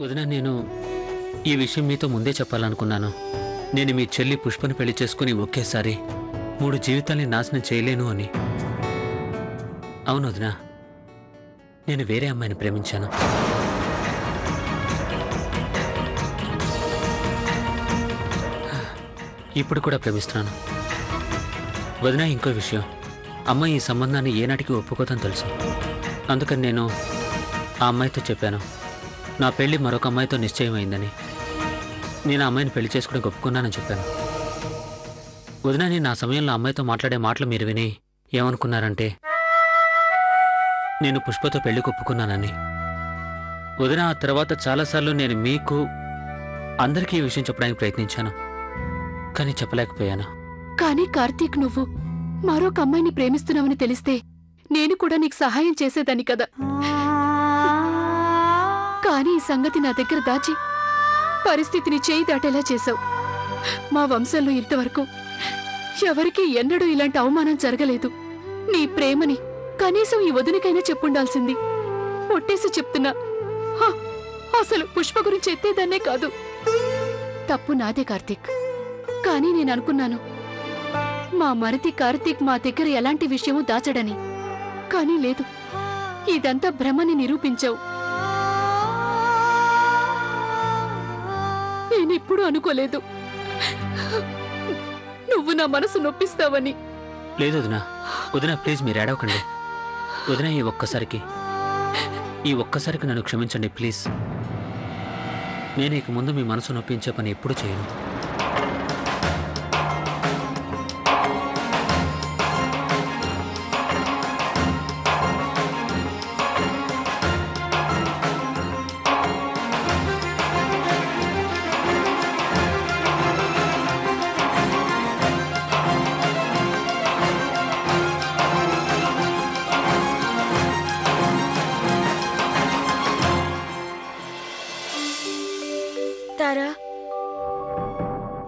వదిన, నేను ఈ విషయం మీతో ముందే చెప్పాలనుకున్నాను. నేను మీ చెల్లి పుష్పను పెళ్లి చేసుకుని ఒకేసారి 3 జీవితాల్ని నాశనం చేయలేను అని. అవును వదిన, నేను వేరే అమ్మాయిని ప్రేమించాను. ఇప్పుడు కూడా ప్రేమిస్తున్నాను. వదిన, ఇంకో విషయం, అమ్మ ఈ సంబంధాన్ని ఏనాటికి ఒప్పుకోదని తెలుసు. అందుకని నేను ఆ అమ్మాయితో చెప్పాను, నా పెళ్లి మరొక అమ్మాయితో నిశ్చయమైందని. నేను ఆ అమ్మాయిని పెళ్లి చేసుకుని ఒప్పుకున్నానని చెప్పాను. వదిన, నేను ఆ సమయంలో అమ్మాయితో మాట్లాడే మాటలు మీరు విని ఏమనుకున్నారంటే నేను పుష్పతో పెళ్లికి ఒప్పుకున్నానని. వదిన, ఆ తర్వాత చాలాసార్లు నేను మీకు అందరికీ ఈ విషయం చెప్పడానికి ప్రయత్నించాను, కానీ చెప్పలేకపోయాను. కానీ కార్తీక్, నువ్వు మరొక అమ్మాయిని ప్రేమిస్తున్నావని తెలిస్తే నేను కూడా నీకు సహాయం చేసేదాన్ని కదా. కానీ ఈ సంగతి నా దగ్గర దాచి పరిస్థితిని చేయి దాటేలా చేశావు. మా వంశంలో ఇంతవరకు ఎవరికీ ఎన్నడూ ఇలాంటి అవమానం జరగలేదు. నీ ప్రేమని కనీసం ఈ వదినకైనా చెప్పుండాల్సింది. ఒట్టేసి చెప్తున్నా, అసలు పుష్ప గురించి ఎత్తేదాన్నే కాదు. తప్పు నాదే కార్తీక్. కానీ నేను అనుకున్నాను మా మరిది కార్తీక్ మా దగ్గర ఎలాంటి విషయమూ దాచడని. కానీ లేదు, ఇదంతా భ్రమని నిరూపించావు. నేనెప్పుడూ అనుకోలేదు నువ్వు నా మనసు నొప్పిస్తావని. లేదు వదినా, వదినా ప్లీజ్ మీరు ఏడవకండి. వదినా, ఈ ఒక్కసారికి నన్ను క్షమించండి ప్లీజ్. నేను ఇక ముందు మీ మనసు నొప్పించే పని ఎప్పుడు చేయను.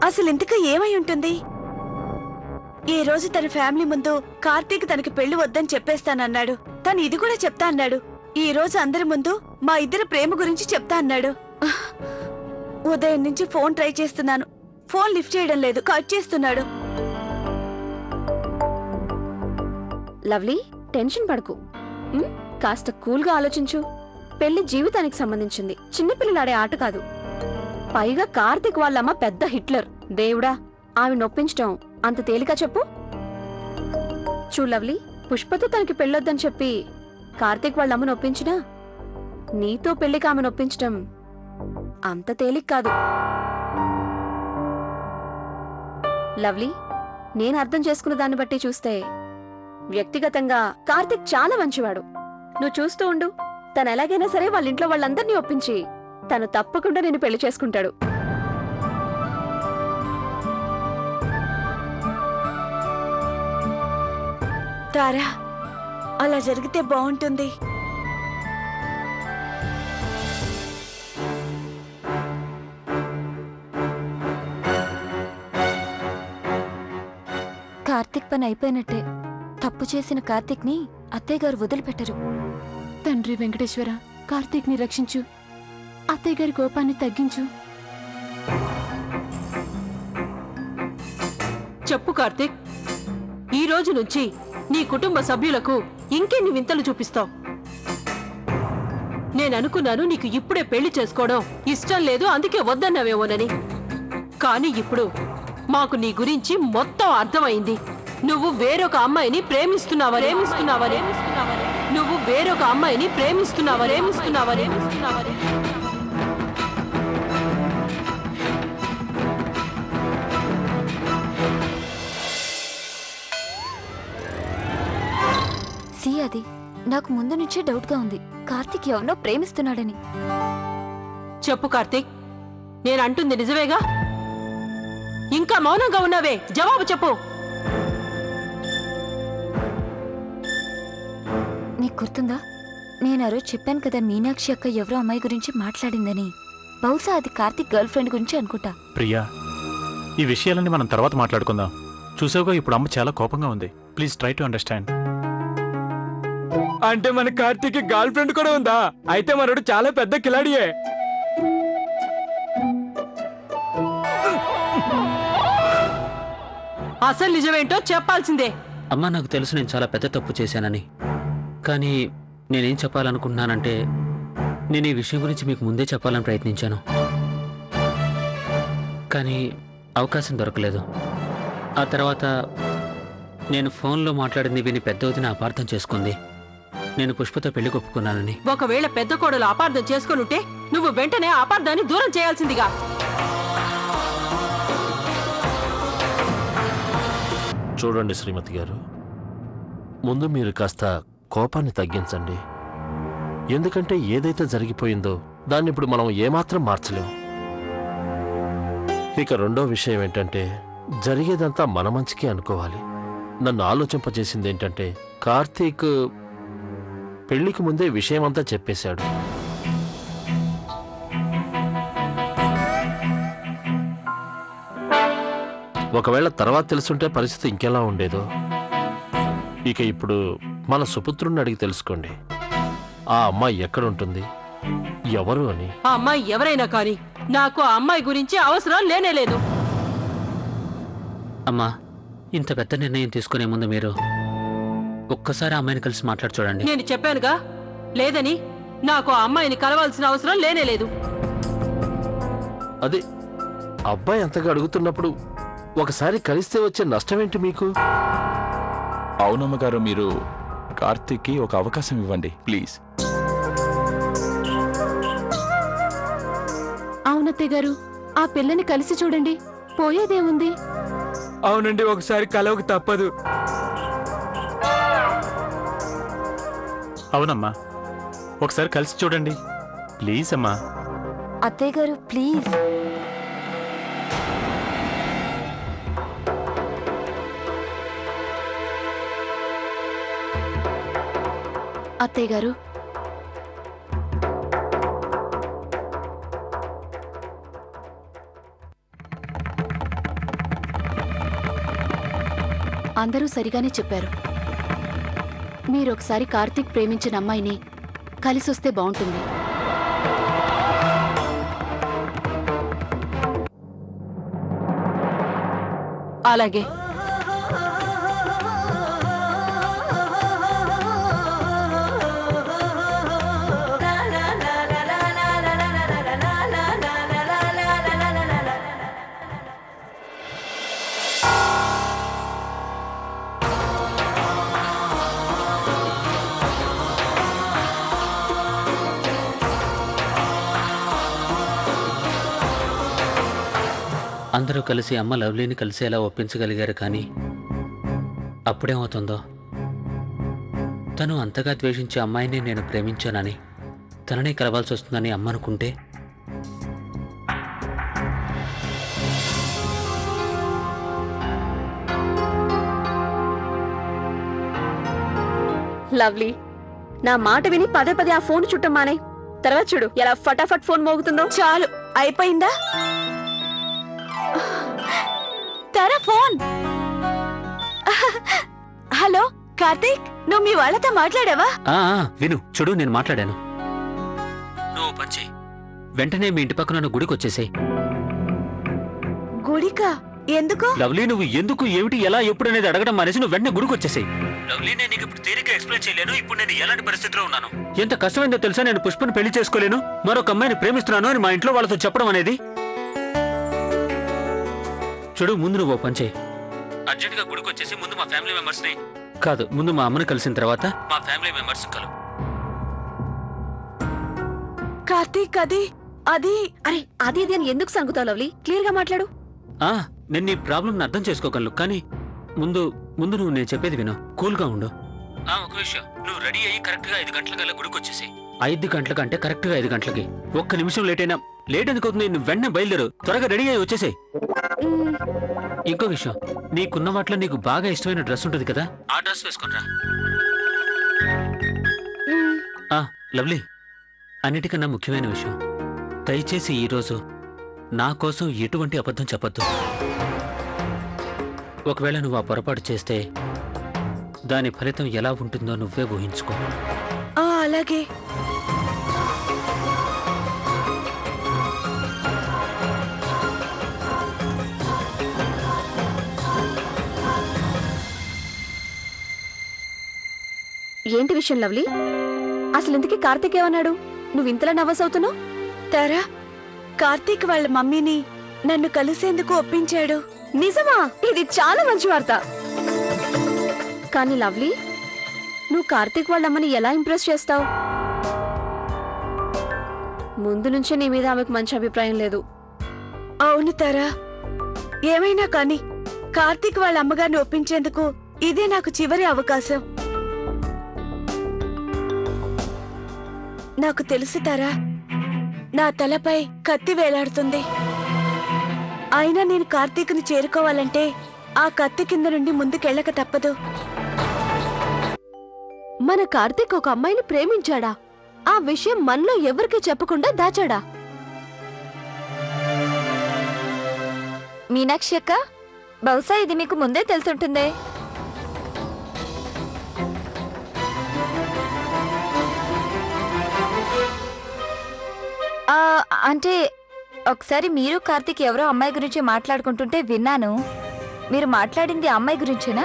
అసలు ఇంతకు ఏమై ఉంటుంది? ఈ రోజు తన ఫ్యామిలీ ముందు కార్తీక్ తనకి పెళ్లి వద్దని చెప్పేస్తానన్నాడు. తను ఇది కూడా చెప్తా అన్నాడు. ఈ రోజు అందరి ముందు మా ఇద్దరి ప్రేమ గురించి చెప్తా అన్నాడు. ఉదయం నుంచి ఫోన్ ట్రై చేస్తున్నాను, ఫోన్ లిఫ్ట్ చేయడం లేదు, కట్ చేస్తున్నాడు. లవ్లీ, టెన్షన్ పడకు, కాస్త కూల్గా ఆలోచించు. పెళ్లి జీవితానికి సంబంధించింది, చిన్నపిల్లలాడే ఆట కాదు. పైగా కార్తీక్ వాళ్ళమ్మ పెద్ద హిట్లర్. దేవుడా, ఆమె నొప్పించటం అంత తేలిక చెప్పు? చూడు లవ్లీ, పుష్పతో తనకి పెళ్ళొద్దని చెప్పి కార్తీక్ వాళ్ళమ్మ నొప్పించినా నీతో పెళ్లికి ఆమె నొప్పించటం అంత తేలిక కాదు. లవ్లీ, నేను అర్థం చేసుకున్న దాన్ని బట్టి చూస్తే వ్యక్తిగతంగా కార్తీక్ చాలా మంచివాడు. నువ్వు చూస్తూ ఉండు, తను ఎలాగైనా సరే వాళ్ళ ఇంట్లో వాళ్ళందరినీ ఒప్పించి తను తప్పకుండా నేను పెళ్లి చేసుకుంటాడు. తారా, అలా జరిగితే బాగుంటుంది. కార్తీక్ పని అయిపోయినట్టే. తప్పు చేసిన కార్తీక్ ని అత్తయ్య గారు వదిలిపెట్టరు. తండ్రి వెంకటేశ్వర, కార్తీక్ ని రక్షించు, అత్తయ్య గారి కోపాన్ని తగ్గించు. చెప్పు కార్తీక్, ఈ రోజు నుంచి నీ కుటుంబ సభ్యులకు ఇంకెన్ని వింతలు చూపిస్తావు? నేననుకున్నాను నీకు ఇప్పుడే పెళ్లి చేసుకోవడం ఇష్టం లేదు, అందుకే వద్దన్నావేమోనని. కానీ ఇప్పుడు మాకు నీ గురించి మొత్తం అర్థమైంది. నువ్వు వేరొక అమ్మాయిని ప్రేమిస్తున్నావరే. నువ్వు వేరొక అమ్మాయిని ప్రేమిస్తున్నావరే. అది నాకు ముందు నుంచే డౌట్ గా ఉంది, కార్తీక్ ఎవరినో ప్రేమిస్తున్నాడని. చెప్పు కార్తీక్, నేనంటుంది నిజమేగా? ఇంకా మౌనంగా ఉన్నావే, జవాబు చెప్పు. నీకు గుర్తుందా, నేను ఆ రోజు చెప్పాను కదా మీనాక్షి అక్క ఎవరో అమ్మాయి గురించి మాట్లాడిందని. బహుశా అది కార్తీక్ గర్ల్ ఫ్రెండ్ గురించి అనుకుంటా. ప్రియా, ఈ విషయాలన్నీ మనం తర్వాత మాట్లాడుకుందాం. చూసావుగా, ఇప్పుడు అమ్మ చాలా కోపంగా ఉంది. Please try to understand. అంటే మన కార్తీక్ గర్ల్ ఫ్రెండ్ కూడా ఉందా? అయితే మనోడు చాలా పెద్ద కిలాడియే. అసలు నిజమేంటో చెప్పాల్సిందే. అమ్మా, నాకు తెలుసు నేను చాలా పెద్ద తప్పు చేశానని. కానీ నేనేం చెప్పాలనుకుంటున్నానంటే, నేను ఈ విషయం గురించి మీకు ముందే చెప్పాలని ప్రయత్నించాను, కానీ అవకాశం దొరకలేదు. ఆ తర్వాత నేను ఫోన్లో మాట్లాడింది విని పెద్ద వదిన అపార్థం చేసుకుంది నేను పుష్పతో పెళ్లి ఒప్పుకున్నానని. ఒకవేళ పెద్ద కోడలు అపార్థం చేసుకునుంటే నువ్వు వెంటనే అపార్థాన్ని దూరం చేయాల్సిందిగా. చూడండి శ్రీమతి గారు, ముందు మీరు కాస్త కోపాన్ని తగ్గించండి. ఎందుకంటే ఏదైతే జరిగిపోయిందో దాన్ని ఇప్పుడు మనం ఏమాత్రం మార్చలేం. ఇక రెండో విషయం ఏంటంటే, జరిగేదంతా మన మంచికే అనుకోవాలి. నన్ను ఆలోచింపజేసింది ఏంటంటే, కార్తీక్ పెళ్లికి ముందే విషయమంతా చెప్పేశాడు. ఒకవేళ తర్వాత తెలుసుంటే పరిస్థితి ఇంకెలా ఉండేదో. ఇక ఇప్పుడు మన సుపుత్రుణ్ణి అడిగి తెలుసుకోండి, ఆ అమ్మాయి ఎక్కడుంటుంది, ఎవరు అని. ఆ అమ్మాయి ఎవరైనా కానీ నాకు ఆ అమ్మాయి గురించి అవసరం లేనేలేదు. అమ్మా, ఇంత పెద్ద నిర్ణయం తీసుకునే ముందు మీరు ఒక్కసారి ఆ అమ్మాయిని కలిసి మాట్లాడి చూడండి. నేను చెప్పానుగా లేదని. నాకు ఆ అమ్మాయిని కలవాల్సిన అవసరం లేనేలేదు. అది అబ్బాయి అంతగా అడుగుతున్నప్పుడు ఒకసారి కలిస్తే వచ్చే నష్టమేంటి మీకు? అవునమ్మగారు, మీరు కార్తీక్కి ఒక అవకాశం ఇవ్వండి ప్లీజ్. అవునత్తయ్య గారు, ఆ పిల్లని కలిసి చూడండి, పోయేదేముంది. అవునండి, ఒకసారి కలవక తప్పదు. అవునమ్మా, ఒకసారి కలిసి చూడండి ప్లీజ్ అమ్మా. అత్తయ్య గారు ప్లీజ్. అత్తయ్య గారు, అందరూ సరిగానే చెప్పారు. మీరొకసారి కార్తీక్ ప్రేమించిన అమ్మాయిని కలిసొస్తే బాగుంటుంది. అలాగే. అందరూ కలిసి అమ్మ లవ్లీని కలిసేలా ఒప్పించగలిగారు, కానీ అప్పుడేమవుతుందో, తను అంతగా ద్వేషించే అమ్మాయిని నేను ప్రేమించానని, తననే కలవాల్సి వస్తుందని అమ్మ అనుకుంటే, లవ్లీ, నా మాట విని పదే పదే ఆ ఫోన్ చుట్టమానే. తర్వాత చూడు ఎలా ఫటాఫట్ ఫోన్ మోగుతుందో. చాలు, అయిపోయిందా? తరా ఫోన్. హలో కార్తీక్, నువ్వు మీ వాళ్ళతో మాట్లాడావా? విను, చూడు, నేను మాట్లాడాను. నువ్వు పంచి వెంటనే మీ ఇంటి పక్కన గుడికి వచ్చేసాయి. గుడికా? ఎందుకు? లవ్లీ, నువ్వు ఎందుకు, ఏమిటి, ఎలా, ఎప్పుడు అనేది అడగడం మానేసి నువ్వు వెంటనే గుడికి వచ్చేసాయి. లవ్లీ, నేను నీకు ఇప్పుడు తీరిక ఎక్స్ప్లెయిన్ చేయలేను. ఇప్పుడు నేను ఎలాంటి పరిస్థితిలో ఉన్నాను, ఎంత కష్టమైందో తెలుసా. నేను పుష్పను పెళ్లి చేసుకోలేను, మరొక అమ్మాయిని ప్రేమిస్తున్నాను అని మా ఇంట్లో వాళ్ళతో చెప్పడం అనేది. చూడు, ముందు నువ్వు పంచే అర్జెంట్ గా గుడికి వచ్చేసి ముందు మా ఫ్యామిలీ మెంబర్స్ ని కాదు, ముందు మా అమ్మని కలిసిన తర్వాత మా ఫ్యామిలీ మెంబర్స్ కలు. కార్తీక్, అది అరే అది ఇది అని ఎందుకు సంగుతావు లవ్లీ? క్లియర్ గా మాట్లాడు. నేను నీ ప్రాబ్లం అర్థం చేసుకోగలను, కానీ ముందు నువ్వు నేను చెప్పేది విను, కూల్ గా ఉండు. ఒక విషయం, నువ్వు రెడీ అయ్యి కరెక్ట్ గా 5 గంటలకల్లా గుడికి వచ్చేసి. 5 గంటలకి అంటే కరెక్ట్ గా 5 గంటలకి. ఒక్క నిమిషం లేట్ అయినా, లేట్ ఎందుకు అవుతుంది, నువ్వు వెంటనే బయలుదేరు, త్వరగా రెడీ అయ్యి వచ్చేసాయి. ఇంకో విషయం, నీకున్న వాటిలో నీకు బాగా ఇష్టమైన డ్రెస్ ఉంటుంది కదా, ఆ డ్రెస్ వేసుకునిరా. లవ్లీ, అన్నిటికన్నా ముఖ్యమైన విషయం, దయచేసి ఈరోజు నా కోసం ఎటువంటి అబద్ధం చెప్పొద్దు. ఒకవేళ నువ్వు ఆ పొరపాటు చేస్తే దాని ఫలితం ఎలా ఉంటుందో నువ్వే ఊహించుకో. అలాగే. ఏంటి విషయం లవ్లీ? అసలు ఇంతకీ కార్తీక్ ఏమన్నాడు? నువ్వు ఇంతలా నర్వస్ అవుతున్నావు? తారా, కార్తీక్ వాళ్ళ మమ్మీని నన్ను కలిసేందుకు ఒప్పించాడు. నిజమా? ఇది చాలా మంచి వార్త. కానీ లవ్లీ, నువ్వు కార్తీక్ వాళ్ళమ్మని ఎలా ఇంప్రెస్ చేస్తావు? ముందు నుంచే నీ మీద ఆమెకు మంచి అభిప్రాయం లేదు. అవును తారా, ఏమైనా కానీ కార్తీక్ వాళ్ళ అమ్మగారిని ఒప్పించేందుకు ఇదే నాకు చివరి అవకాశం. నాకు తెలుసు తారా, నా తలపై కత్తి వేలాడుతుంది. అయినా నేను కార్తీక్ని చేరుకోవాలంటే ఆ కత్తి కింద నుండి ముందుకెళ్ళక తప్పదు. మన కార్తీక్ ఒక అమ్మాయిని ప్రేమించాడా? ఆ విషయం మనలో ఎవరికీ చెప్పకుండా దాచాడా? మీనాక్షి అక్క, బహుశా ఇది మీకు ముందే తెలుసుంటుందే. అంటే ఒకసారి మీరు కార్తీక్ ఎవరో అమ్మాయి గురించి మాట్లాడుకుంటుంటే విన్నాను. మీరు మాట్లాడింది అమ్మాయి గురించేనా?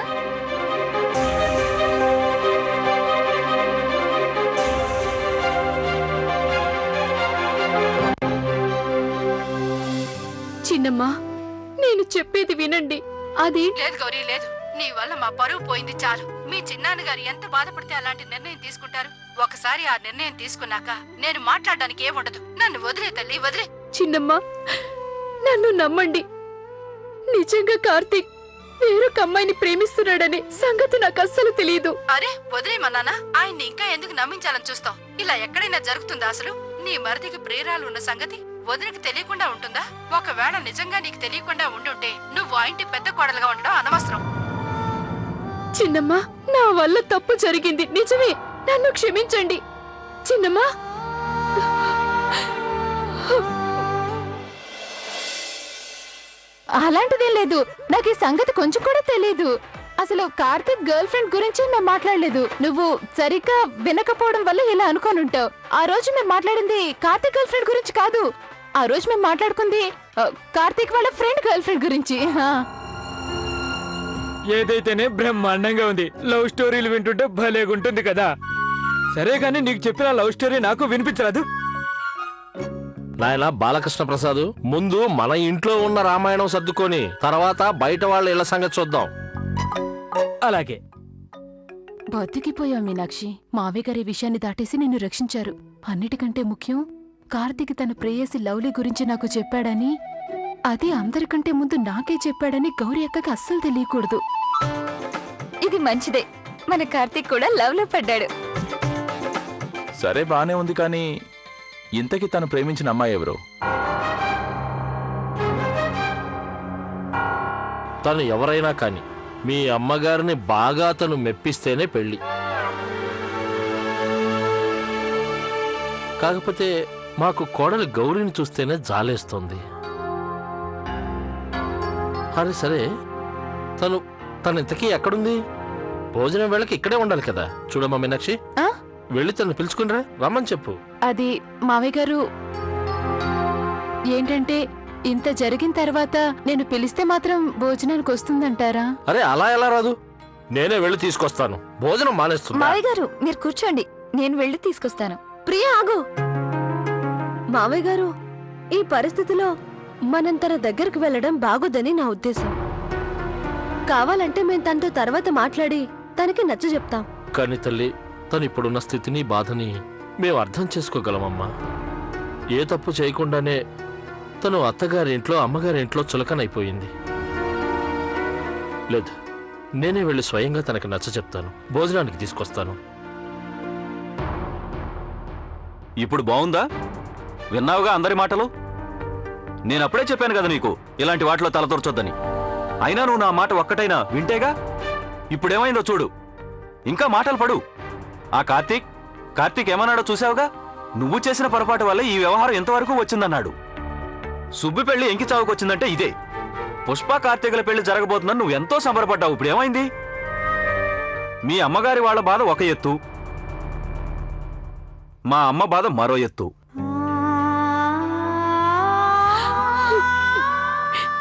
చిన్నమ్మా, నేను చెప్పేది వినండి. అది లేదు గౌరీ, లేదు. నీ వల్ల మా పరువు పోయింది చాలు. మీ చిన్నాన్నగారు ఎంత బాధపడితే అలాంటి నిర్ణయం తీసుకుంటారు? ఒకసారి ఆ నిర్ణయం తీసుకున్నాక నేను మాట్లాడడానికి ఏముండదు. నన్ను వదిలే తల్లి, వదిలే. చిన్నమ్మా, నన్ను నమ్మండి. నిజంగా కార్తీక్ వేరొక అమ్మాయిని ప్రేమిస్తున్నాడనే సంగతి నాకు అస్సలు తెలియదు. అరే వదిలేమన్నానా? ఆయన్ని ఇంకా ఎందుకు నమ్మించాలని చూస్తావు? ఇలా ఎక్కడైనా జరుగుతుందా అసలు? నీ మరిదికి ప్రియురాలు ఉన్న సంగతి వదినకి తెలియకుండా ఉంటుందా? ఒకవేళ నిజంగా నీకు తెలియకుండా ఉండుంటే నువ్వు ఆ ఇంటి పెద్ద కోడలుగా ఉండడం అనవసరం. చిన్నమ్మా, నా వల్ల తప్పు జరిగింది, నిజమే. నన్ను క్షమించండి చిన్నమ్మా. అలాంటిదేం లేదు. నాకు ఈ సంగతి కొంచెం కూడా తెలీదు. అసలు కార్తీక్ గర్ల్ ఫ్రెండ్ గురించి మేము మాట్లాడలేదు. నువ్వు సరిగ్గా వినకపోవడం వల్ల ఇలా అనుకోని ఉంటావు. ఆ రోజు మేము మాట్లాడింది కార్తీక్ గర్ల్ ఫ్రెండ్ గురించి కాదు. ఆ రోజు మేము మాట్లాడుకుంది కార్తీక్ వాళ్ళ ఫ్రెండ్ గర్ల్ ఫ్రెండ్ గురించి. ఏదైతేనే బ్రహ్మాండంగా ఉంది. లవ్ స్టోరీలు వింటుంటే భలేగుంటుంది కదా. సరే కానీ నీకు చెప్పిన లవ్ స్టోరీ నాకు వినిపించరాదు? నాయనా బాలకృష్ణ ప్రసాద్, ముందు మన ఇంట్లో ఉన్న రామాయణం సర్దుకొని తర్వాత బయట వాళ్ళ ఇళ్ల సంగతి చూద్దాం. అలాగే. బతికిపోయావు మీనాక్షి. మావయ్య గారి విషయాన్ని దాటేసి నిన్ను రక్షించారు. అన్నిటికంటే ముఖ్యం, కార్తీక్ తన ప్రేయసి లవ్లీ గురించి నాకు చెప్పాడని, అది అందరికంటే ముందు నాకే చెప్పాడని గౌరీ అక్కకి అస్సలు తెలియకూడదు. ఇది మంచిదే. మన కార్తీక్ కూడా లవ్ లో పడ్డాడు. సరే బానే ఉంది, కానీ ఇంతకీ తను ప్రేమించిన అమ్మాయి ఎవరు? తను ఎవరైనా కాని మీ అమ్మగారిని బాగా తను మెప్పిస్తేనే పెళ్లి. కాకపోతే మాకు కోడలి గౌరీని చూస్తేనే జాలేస్తోంది. అరే సరే, తను ఇంతకీ ఎక్కడుంది? భోజనం వేళకి ఇక్కడే ఉండాలి కదా. చూడమ్మా మీనాక్షి, వెళ్ళి తను పిలుచుకునిరా, రమ్మని చెప్పు. అది మావయ్య గారు, ఏంటంటే ఇంత జరిగిన తర్వాత నేను పిలిస్తే మాత్రం భోజనానికి వస్తుందంటారా? అరే అలా ఎలా రాదు? నేనే వెళ్ళి తీసుకొస్తాను. భోజనం మానేస్తున్నా. మావయ్య గారు మీరు కూర్చోండి, నేను వెళ్ళి తీసుకొస్తాను. ప్రియా ఆగు. మావయ్య గారు, ఈ పరిస్థితిలో మనం తన దగ్గరకు వెళ్ళడం బాగోదని నా ఉద్దేశం. కావాలంటే మేము తనతో తర్వాత మాట్లాడి తనకి నచ్చ చెప్తాం. కానీ తల్లి, తను ఇప్పుడున్న స్థితిని బాధని మేము అర్థం చేసుకోగలమమ్మా. ఏ తప్పు చేయకుండానే తను అత్తగారింట్లో అమ్మగారింట్లో చులకనైపోయింది. లేదు, నేనే వెళ్ళి స్వయంగా తనకి నచ్చ చెప్తాను. భోజనానికి తీసుకొస్తాను. ఇప్పుడు బావుందా? విన్నావుగా అందరి మాటలు? నేనప్పుడే చెప్పాను కదా నీకు ఇలాంటి వాటిలో తలదొరచొద్దని. అయినా నువ్వు నా మాట ఒక్కటైనా వింటేగా. ఇప్పుడేమైందో చూడు. ఇంకా మాటలు పడు. ఆ కార్తీక్ ఏమన్నాడో చూసావుగా? నువ్వు చేసిన పొరపాటు వల్ల ఈ వ్యవహారం ఎంతవరకు వచ్చిందన్నాడు. సుబ్బి పెళ్లి ఎంకి చావుకొచ్చిందంటే ఇదే. పుష్ప కార్తీకుల పెళ్లి జరగబోతుందని నువ్వు ఎంతో సంబరపడ్డావు. ఇప్పుడేమైంది? మీ అమ్మగారి వాళ్ళ బాధ ఒక ఎత్తు, మా అమ్మ బాధ మరో ఎత్తు.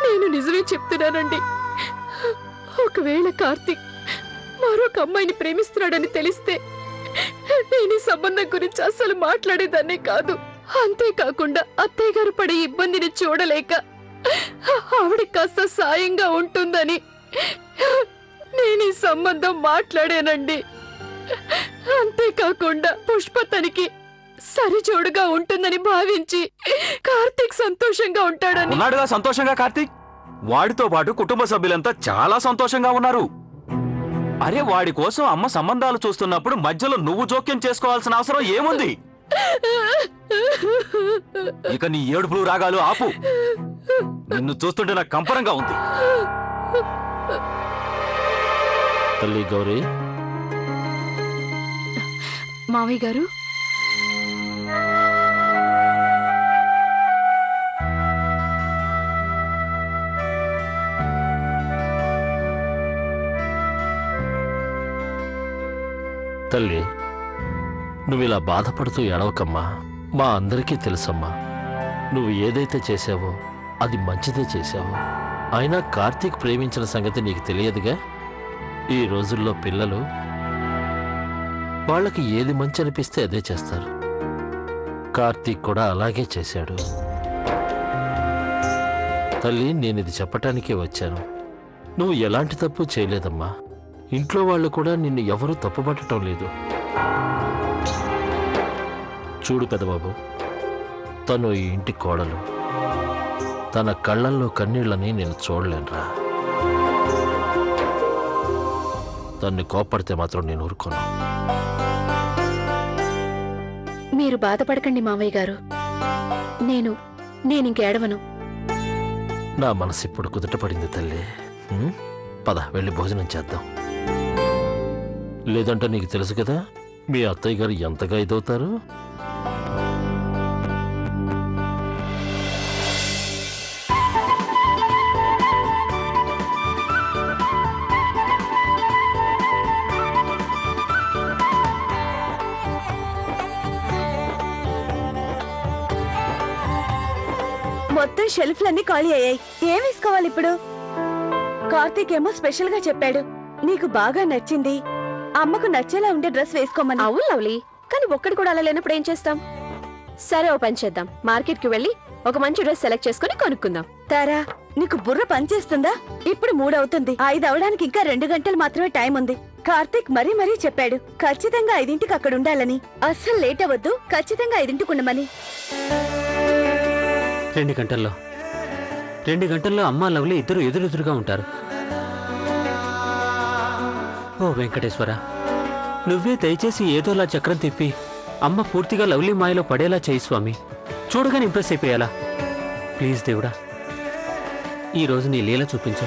నేను నిజమే చెప్తున్నానండి. ఒకవేళ కార్తీక్ మరొక అమ్మాయిని ప్రేమిస్తున్నాడని తెలిస్తే సంబంధం గురించి అస్సలు మాట్లాడేదాన్ని కాదు. అంతేకాకుండా అత్తయ్య గారు పడే ఇబ్బందిని చూడలేక ఆవిడ కాస్త సాయంగా ఉంటుందని నేను ఈ సంబంధం మాట్లాడానండి. అంతేకాకుండా పుష్ప తనకి సరిజోడుగా ఉంటుందని భావించి కార్తీక్ సంతోషంగా ఉంటాడని. ఉన్నాడుగా సంతోషంగా కార్తీక్. వాడితో పాటు కుటుంబ సభ్యులంతా చాలా సంతోషంగా ఉన్నారు. అరే వాడి కోసం అమ్మ సంబంధాలు చూస్తున్నప్పుడు మధ్యలో నువ్వు జోక్యం చేసుకోవాల్సిన అవసరం ఏముంది? ఇక నీ ఏడుపులు రాగాలు ఆపు. నిన్ను చూస్తుంటే నాకు కంపరంగా ఉంది. తల్లి గౌరీ, మావయ్య గారు, తల్లి నువ్విలా బాధపడుతూ ఏడవకమ్మా. మా అందరికీ తెలుసమ్మా, నువ్వు ఏదైతే చేశావో అది మంచిదే చేశావు. అయినా కార్తీక్ ప్రేమించిన సంగతి నీకు తెలియదుగా. ఈ రోజుల్లో పిల్లలు వాళ్ళకి ఏది మంచి అనిపిస్తే అదే చేస్తారు. కార్తీక్ కూడా అలాగే చేశాడు. తల్లి, నేనిది చెప్పటానికే వచ్చాను. నువ్వు ఎలాంటి తప్పు చేయలేదమ్మా. ఇంట్లో వాళ్ళు కూడా నిన్ను ఎవరూ తప్పుపట్టడం లేదు. చూడు పెదబాబు, తను ఈ ఇంటి కోడలు. తన కళ్ళల్లో కన్నీళ్ళని నేను చూడలేనురా. తన్ని కోప్పడితే మాత్రం నేను ఊరుకోను. మీరు బాధపడకండి మావయ్య గారు. నేనింకేడవను. నా మనసు ఇప్పుడు కుదుటపడింది తల్లి. పద వెళ్ళి భోజనం చేద్దాం. లేదంటే నీకు తెలుసు కదా మీ అత్తయ్య గారు ఎంతగా ఇదవుతారు. మొత్తం షెల్ఫ్లన్నీ ఖాళీ అయ్యాయి. ఏం వేసుకోవాలి ఇప్పుడు? కార్తీక్ ఏమో స్పెషల్ గా చెప్పాడు నీకు బాగా నచ్చింది, అమ్మకు నచ్చేలా ఉండే డ్రెస్ వేసుకోమని. అవును లవ్లీ, కానీ ఒక్కడి కూడా అలా లేనప్పుడు ఏం చేస్తాం? సరే, ఓ పని చేద్దాం. మార్కెట్ కి వెళ్ళి ఒక మంచి డ్రెస్ సెలెక్ట్ చేసుకుని కొనుక్కుందాం. తారా, నీకు బుర్ర పనిచేస్తుందా? ఇప్పుడు 3 అవుతుంది. 5 అవడానికి ఇంకా 2 గంటలు మాత్రమే టైం ఉంది. కార్తీక్ మరీ చెప్పాడు ఖచ్చితంగా 5ంటికి అక్కడ ఉండాలని. అస్సలు లేట్ అవ్వద్దు, ఖచ్చితంగా 5ంటికి ఉండమని. 2 గంటల్లో అమ్మా లవ్లీ ఇద్దరు ఎదురెదురుగా ఉంటారు. ఓ వెంకటేశ్వర, నువ్వే దయచేసి ఏదోలా చక్రం తిప్పి అమ్మ పూర్తిగా లవ్లీ మాయలో పడేలా చేయి స్వామి. చూడగానే ఇంప్రెస్ అయిపోయేలా ప్లీజ్ దేవుడా, ఈరోజు నీ లీల చూపించు.